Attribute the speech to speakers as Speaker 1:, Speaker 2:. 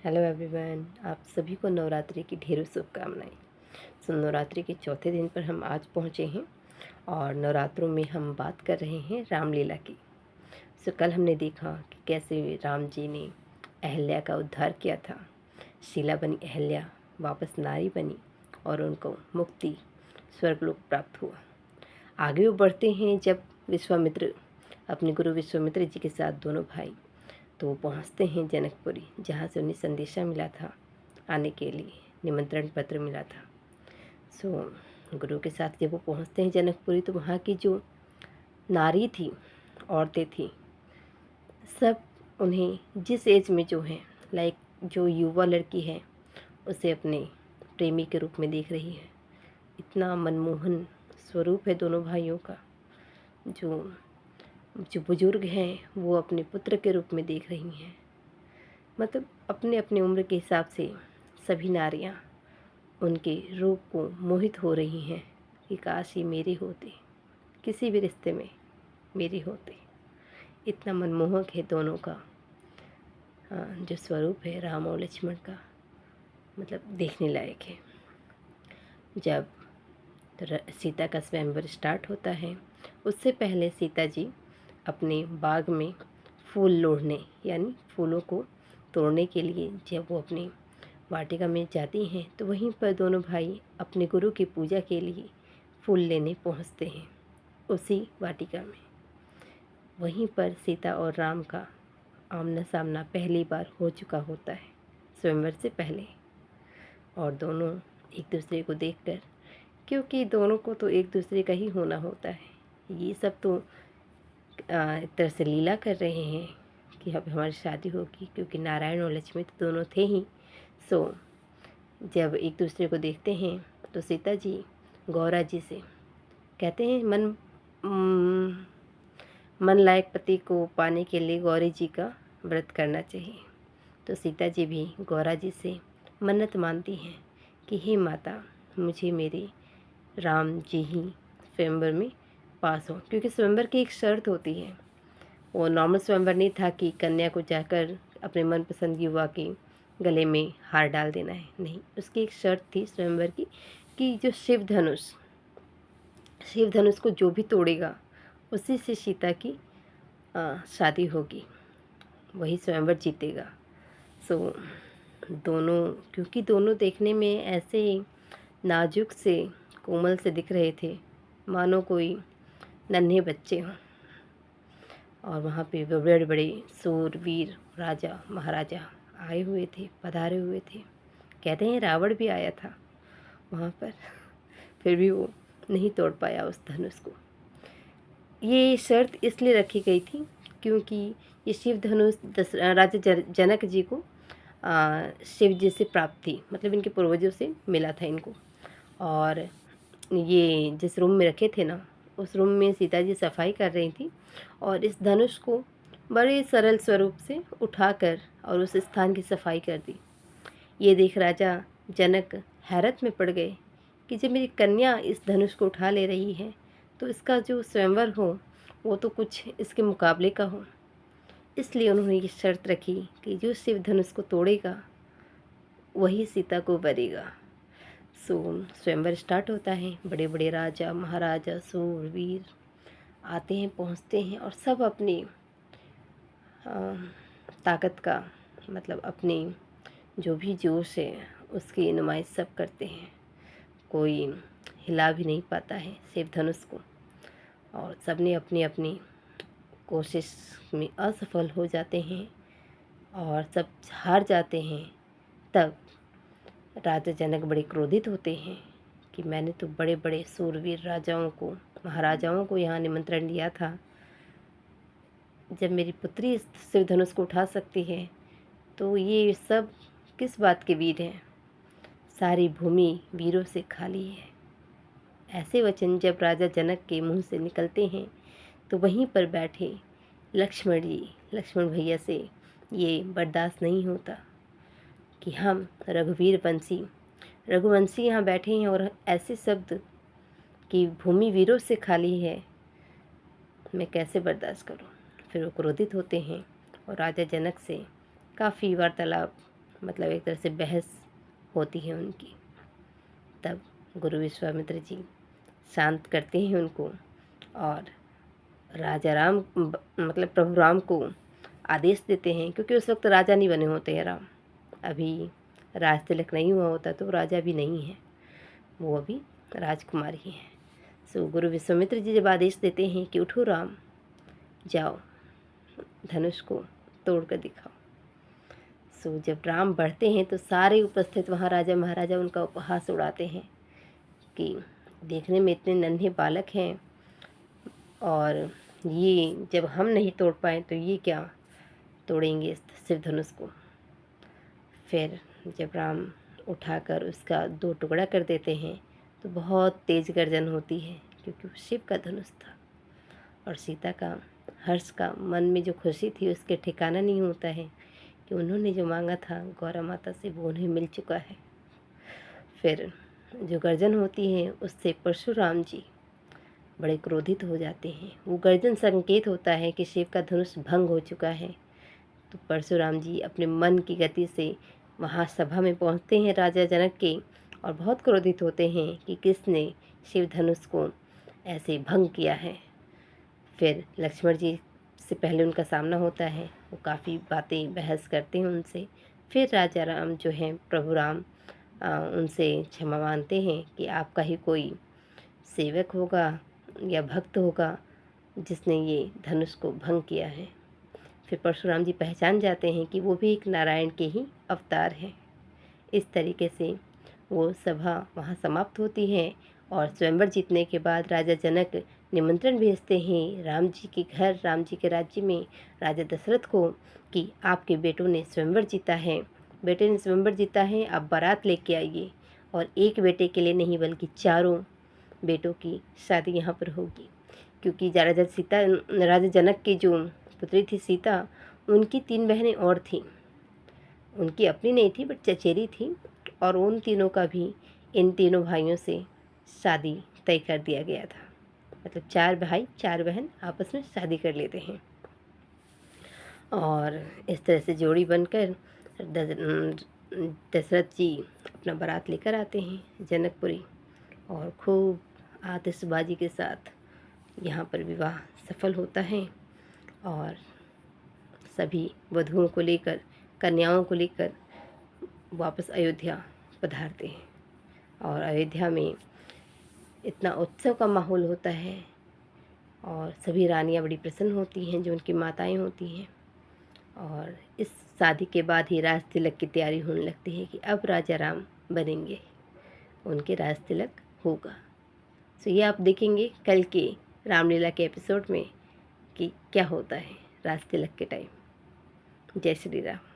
Speaker 1: Hello everyone, आप सभी को नवरात्रि की ढेरों शुभकामनाएं। नवरात्रि के चौथे दिन पर हम आज पहुँचे हैं और नवरात्रों में हम बात कर रहे हैं रामलीला की। कल हमने देखा कि कैसे राम जी ने अहल्या का उद्धार किया था। शीला बनी अहल्या, वापस नारी बनी और उनको मुक्ति स्वर्गलोक प्राप्त हुआ। आगे वो बढ़ते हैं जब विश्वामित्र अपने गुरु विश्वामित्र जी के साथ दोनों भाई तो पहुंचते हैं जनकपुरी, जहाँ से उन्हें संदेशा मिला था आने के लिए, निमंत्रण पत्र मिला था। गुरु के साथ जब वो पहुंचते हैं जनकपुरी तो वहाँ की जो नारी थी, औरतें थी, सब उन्हें जिस एज में जो है लाइक जो युवा लड़की है उसे अपने प्रेमी के रूप में देख रही है। इतना मनमोहन स्वरूप है दोनों भाइयों का। जो जो बुजुर्ग हैं वो अपने पुत्र के रूप में देख रही हैं। मतलब अपने अपने उम्र के हिसाब से सभी नारियां उनके रूप को मोहित हो रही हैं कि काश ये मेरे होते, किसी भी रिश्ते में मेरे होते। इतना मनमोहक है दोनों का जो स्वरूप है राम और लक्ष्मण का, मतलब देखने लायक है। जब सीता का स्वयंवर स्टार्ट होता है उससे पहले सीता जी अपने बाग में फूल लोढ़ने यानी फूलों को तोड़ने के लिए जब वो अपनी वाटिका में जाती हैं तो वहीं पर दोनों भाई अपने गुरु की पूजा के लिए फूल लेने पहुंचते हैं उसी वाटिका में। वहीं पर सीता और राम का आमना सामना पहली बार हो चुका होता है स्वयंवर से पहले। और दोनों एक दूसरे को देखकर, क्योंकि दोनों को तो एक दूसरे का ही होना होता है, ये सब तो एक तरह से लीला कर रहे हैं कि अब हमारी शादी होगी, क्योंकि नारायण और लक्ष्मी तो दोनों थे ही। जब एक दूसरे को देखते हैं तो सीता जी गौरा जी से कहते हैं मन लायक पति को पाने के लिए गौरी जी का व्रत करना चाहिए। तो सीता जी भी गौरा जी से मन्नत मानती हैं कि हे माता, मुझे मेरे राम जी ही स्वयंवर में पास हो, क्योंकि स्वयंवर की एक शर्त होती है। वो नॉर्मल स्वयंवर नहीं था कि कन्या को जाकर अपने मनपसंद युवा के गले में हार डाल देना है, नहीं, उसकी एक शर्त थी स्वयंवर की कि जो शिव धनुष को जो भी तोड़ेगा उसी से सीता की शादी होगी, वही स्वयंवर जीतेगा। दोनों, क्योंकि दोनों देखने में ऐसे नाजुक से कोमल से दिख रहे थे मानो कोई नन्हे बच्चे हों, और वहाँ पे बड़े बड़े सूरवीर राजा महाराजा आए हुए थे, पधारे हुए थे। कहते हैं रावण भी आया था वहाँ पर, फिर भी वो नहीं तोड़ पाया उस धनुष को। ये शर्त इसलिए रखी गई थी क्योंकि ये शिव धनुष राजा जनक जी को शिव जी से प्राप्त थी, मतलब इनके पूर्वजों से मिला था इनको। और ये जिस रूम में रखे थे ना, उस रूम में सीता जी सफाई कर रही थी और इस धनुष को बड़े सरल स्वरूप से उठाकर और उस स्थान की सफाई कर दी। ये देख राजा जनक हैरत में पड़ गए कि जब मेरी कन्या इस धनुष को उठा ले रही है तो इसका जो स्वयंवर हो वो तो कुछ इसके मुकाबले का हो। इसलिए उन्होंने ये शर्त रखी कि जो शिव धनुष को तोड़ेगा वही सीता को वरेगा। स्वयंवर स्टार्ट होता है, बड़े बड़े राजा महाराजा सूरवीर आते हैं, पहुंचते हैं और सब अपनी ताकत का, मतलब अपनी जो भी जोश है उसकी नुमाइश सब करते हैं। कोई हिला भी नहीं पाता है शिव धनुष को, और सबने अपनी अपनी कोशिश में असफल हो जाते हैं और सब हार जाते हैं। तब राजा जनक बड़े क्रोधित होते हैं कि मैंने तो बड़े बड़े सूरवीर राजाओं को, महाराजाओं को यहाँ निमंत्रण दिया था, जब मेरी पुत्री इस शिव धनुष को उठा सकती है तो ये सब किस बात के वीर हैं, सारी भूमि वीरों से खाली है। ऐसे वचन जब राजा जनक के मुंह से निकलते हैं तो वहीं पर बैठे लक्ष्मण भैया से ये बर्दाश्त नहीं होता कि हम रघुवंशी यहाँ बैठे हैं और ऐसे शब्द कि भूमि वीरों से खाली है, मैं कैसे बर्दाश्त करूँ। फिर वो क्रोधित होते हैं और राजा जनक से काफ़ी वार्तालाप मतलब एक तरह से बहस होती है उनकी। तब गुरु विश्वामित्र जी शांत करते हैं उनको और राजा राम मतलब प्रभु राम को आदेश देते हैं, क्योंकि उस वक्त राजा नहीं बने होते हैं राम, अभी राज तिलक नहीं हुआ होता, तो राजा भी नहीं है, वो अभी राजकुमार ही हैं। सो गुरु विश्वामित्र जी जब आदेश देते हैं कि उठो राम, जाओ धनुष को तोड़ कर दिखाओ। सो जब राम बढ़ते हैं तो सारे उपस्थित वहाँ राजा महाराजा उनका उपहास उड़ाते हैं कि देखने में इतने नन्हे बालक हैं और ये जब हम नहीं तोड़ पाए तो ये क्या तोड़ेंगे इस शिव धनुष को। फिर जब राम उठाकर उसका 2 टुकड़ा कर देते हैं तो बहुत तेज गर्जन होती है, क्योंकि वो शिव का धनुष था। और सीता का हर्ष का मन में जो खुशी थी उसके ठिकाना नहीं होता है कि उन्होंने जो मांगा था गौरा माता से वो उन्हें मिल चुका है। फिर जो गर्जन होती है उससे परशुराम जी बड़े क्रोधित हो जाते हैं। वो गर्जन संकेत होता है कि शिव का धनुष भंग हो चुका है। तो परशुराम जी अपने मन की गति से वहाँ सभा में पहुँचते हैं राजा जनक के, और बहुत क्रोधित होते हैं कि किसने शिव धनुष को ऐसे भंग किया है। फिर लक्ष्मण जी से पहले उनका सामना होता है, वो काफ़ी बातें बहस करते हैं उनसे। फिर राजा राम जो हैं प्रभु राम उनसे क्षमा मांगते हैं कि आपका ही कोई सेवक होगा या भक्त होगा जिसने ये धनुष को भंग किया है। फिर परशुराम जी पहचान जाते हैं कि वो भी एक नारायण के ही अवतार हैं। इस तरीके से वो सभा वहाँ समाप्त होती है और स्वयंवर जीतने के बाद राजा जनक निमंत्रण भेजते हैं राम जी के घर, राम जी के राज्य में राजा दशरथ को कि आपके बेटों ने स्वयंवर जीता है, बेटे ने स्वयंवर जीता है, आप बारात लेके आइए। और एक बेटे के लिए नहीं बल्कि चारों बेटों की शादी यहाँ पर होगी, क्योंकि राजा जनक की जो पुत्री थी सीता, उनकी 3 बहनें और थीं। उनकी अपनी नहीं थी बट चचेरी थी, और उन तीनों का भी इन तीनों भाइयों से शादी तय कर दिया गया था। मतलब 4 भाई 4 बहन आपस में शादी कर लेते हैं। और इस तरह से जोड़ी बनकर दशरथ जी अपना बारात लेकर आते हैं जनकपुरी, और खूब आतिशबाजी के साथ यहाँ पर विवाह सफल होता है। और सभी वधुओं को लेकर, कन्याओं को लेकर वापस अयोध्या पधारते हैं। और अयोध्या में इतना उत्सव का माहौल होता है और सभी रानियां बड़ी प्रसन्न होती हैं जो उनकी माताएं होती हैं। और इस शादी के बाद ही राज तिलक की तैयारी होने लगती है कि अब राजा राम बनेंगे, उनके राज तिलक होगा। तो ये आप देखेंगे कल के रामलीला के एपिसोड में कि क्या होता है राज तिलक के टाइम। जय श्री राम।